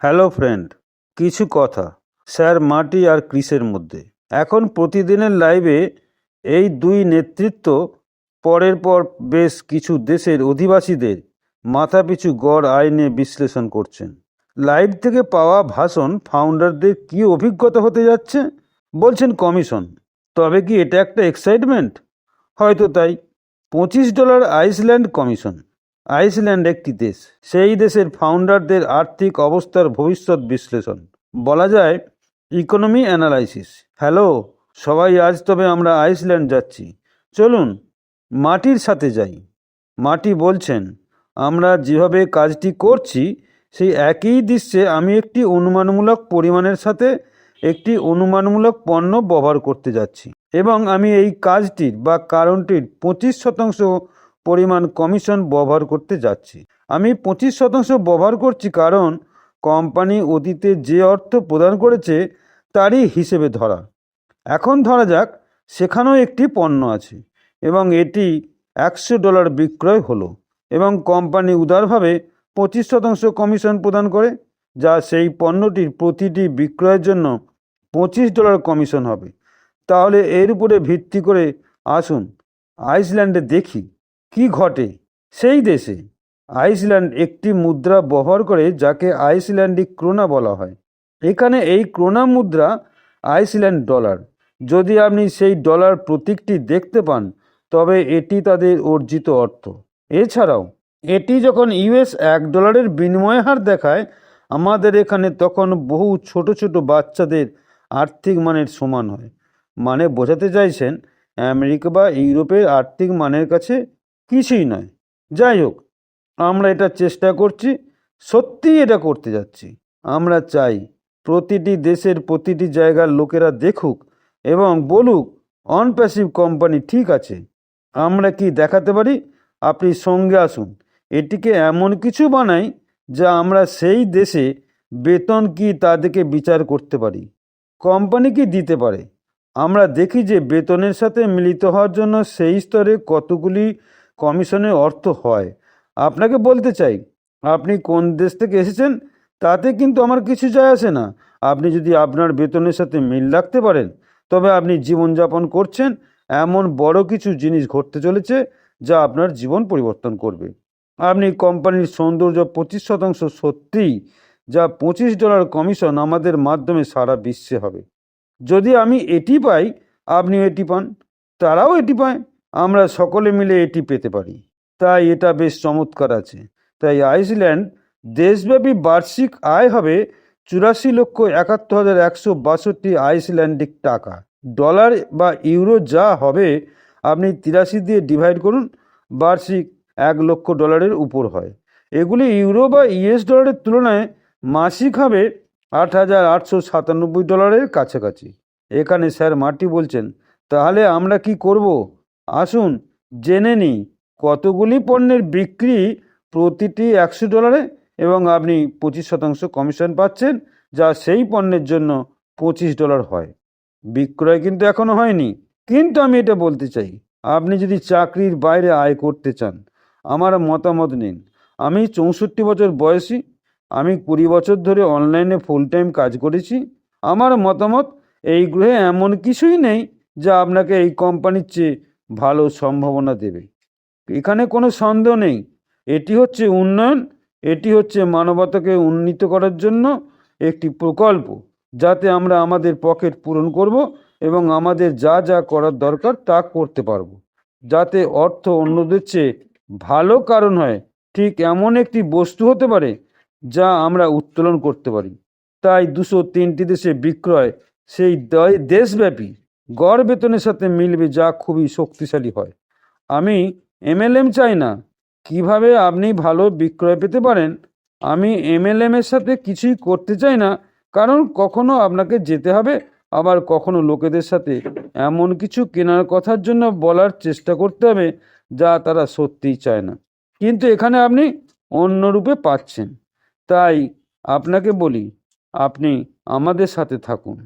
Hello friend, কিছু কথা sir মার্টি আর ক্রিসের মধ্যে। এখন প্রতিদিনের লাইভে এই দুই নেতৃত্ব পরের পর বেশ কিছু দেশের অধিবাসীদের মাথাপিছু গড় আয় নিয়ে বিশ্লেষণ করছেন। লাইভ থেকে পাওয়া ভাষণ ফাউন্ডারদের কী অভিজ্ঞতা হতে যাচ্ছে বলছেন কমিশন। তবে কি এটা একটা এক্সাইটমেন্ট? হয়তো তাই। $25 আইসল্যান্ড কমিশন। আইসল্যান্ড একটি দেশ, সেই দেশের ফাউন্ডারদের আর্থিক অবস্থার ভবিষ্যৎ বিশ্লেষণ, বলা যায় ইকোনমি অ্যানালাইসিস। হ্যালো সবাই, আজ তবে আমরা আইসল্যান্ড যাচ্ছি। চলুন মাটির সাথে যাই। মাটি বলছেন, আমরা যেভাবে কাজটি করছি সেই একই দৃশ্যে আমি একটি অনুমানমূলক পরিমাণের সাথে একটি অনুমানমূলক পণ্য ব্যবহার করতে যাচ্ছি, এবং আমি এই কাজটির বা কারণটির 25% পরিমাণ কমিশন ব্যবহার করতে যাচ্ছি। আমি 25% ব্যবহার করছি কারণ কোম্পানি অতীতে যে অর্থ প্রদান করেছে তারই হিসেবে ধরা। এখন ধরা যাক সেখানেও একটি পণ্য আছে এবং এটি $100 বিক্রয় হলো, এবং কোম্পানি উদারভাবে 25% কমিশন প্রদান করে, যা সেই পণ্যটির প্রতিটি বিক্রয়ের জন্য $25 কমিশন হবে। তাহলে এর উপরে ভিত্তি করে আসুন আইসল্যান্ডে দেখি কি ঘটে সেই দেশে। আইসল্যান্ড একটি মুদ্রা ব্যবহার করে যাকে আইসল্যান্ডিক ক্রোনা বলা হয়। এখানে এই ক্রোনা মুদ্রা আইসল্যান্ড ডলার। যদি আপনি সেই ডলার প্রতীকটি দেখতে পান তবে এটি তাদের অর্জিত অর্থ। এছাড়াও এটি যখন US $1 বিনিময় হার দেখায় আমাদের এখানে, তখন বহু ছোট ছোট বাচ্চাদের আর্থিক মানের সমান হয়। মানে বোঝাতে চাইছেন আমেরিকা বা ইউরোপের আর্থিক মানের কাছে কিছুই নয়। যাই হোক, আমরা এটা চেষ্টা করছি, সত্যিই এটা করতে যাচ্ছি। আমরা চাই প্রতিটি দেশের প্রতিটি জায়গার লোকেরা দেখুক এবং বলুক অনপ্যাসিভ কোম্পানি ঠিক আছে। আমরা কি দেখাতে পারি? আপনি সঙ্গে আসুন, এটিকে এমন কিছু বানাই যা আমরা সেই দেশে বেতন কি তা দেখে বিচার করতে পারি, কোম্পানি কি দিতে পারে। আমরা দেখি যে বেতনের সাথে মিলিত হওয়ার জন্য সেই স্তরে কতগুলি কমিশনের অর্থ হয়। আপনাকে বলতে চাই, আপনি কোন দেশ থেকে এসেছেন তাতে কিন্তু আমার কিছু যায় আসে না। আপনি যদি আপনার বেতনের সাথে মিল রাখতে পারেন তবে আপনি জীবনযাপন করছেন, এমন বড় কিছু জিনিস ঘটতে চলেছে যা আপনার জীবন পরিবর্তন করবে। আপনি কোম্পানির সৌন্দর্য 25% সত্যিই, যা $25 কমিশন আমাদের মাধ্যমে সারা বিশ্বে হবে। যদি আমি এটি পাই, আপনি এটি পান, তারাও এটি পায়, আমরা সকলে মিলে এটি পেতে পারি। তাই এটা বেশ চমৎকার আছে। তাই আইসল্যান্ড দেশব্যাপী বার্ষিক আয় হবে $84,71,162 আইসল্যান্ডিক টাকা। ডলার বা ইউরো যা হবে আপনি 83 দিয়ে ডিভাইড করুন, বার্ষিক $1,00,000 উপর হয়। এগুলি ইউরো বা US ডলারের তুলনায় মাসিক হবে $8,897 কাছাকাছি। এখানে স্যার মার্টি বলছেন, তাহলে আমরা কি করব? আসুন জেনে নিই কতগুলি পণ্যের বিক্রি প্রতিটি $100 এবং আপনি 25% কমিশন পাচ্ছেন, যা সেই পণ্যের জন্য $25 হয়। বিক্রয় কিন্তু এখনো হয়নি, কিন্তু আমি এটা বলতে চাই, আপনি যদি চাকরির বাইরে আয় করতে চান আমার মতামত নিন। আমি 64 বছর বয়সী, আমি 20 বছর ধরে অনলাইনে ফুল টাইম কাজ করেছি। আমার মতামত, এই গ্রহে এমন কিছুই নেই যা আপনাকে এই কোম্পানির চেয়ে ভালো সম্ভাবনা দেবে। এখানে কোনো সন্দেহ নেই, এটি হচ্ছে উন্নয়ন, এটি হচ্ছে মানবতাকে উন্নীত করার জন্য একটি প্রকল্প, যাতে আমরা আমাদের পকেট পূরণ করব এবং আমাদের যা যা করার দরকার তা করতে পারবো, যাতে অর্থ অন্যদের চেয়ে ভালো কারণ হয়। ঠিক এমন একটি বস্তু হতে পারে যা আমরা উত্তোলন করতে পারি। তাই 203টি দেশে বিক্রয় সেই দেশব্যাপী গড় বেতনের সাথে মিলবে, যা খুবই শক্তিশালী হয়। আমি MLM চাই না। কিভাবে আপনি ভালো বিক্রয় পেতে পারেন, আমি MLM এর সাথে কিছুই করতে চাই না, কারণ কখনো আপনাকে যেতে হবে, আবার কখনো লোকেদের সাথে এমন কিছু কেনার কথার জন্য বলার চেষ্টা করতে হবে যা তারা সত্যিই চায় না, কিন্তু এখানে আপনি অন্য রূপে পাচ্ছেন। তাই আপনাকে বলি, আপনি আমাদের সাথে থাকুন।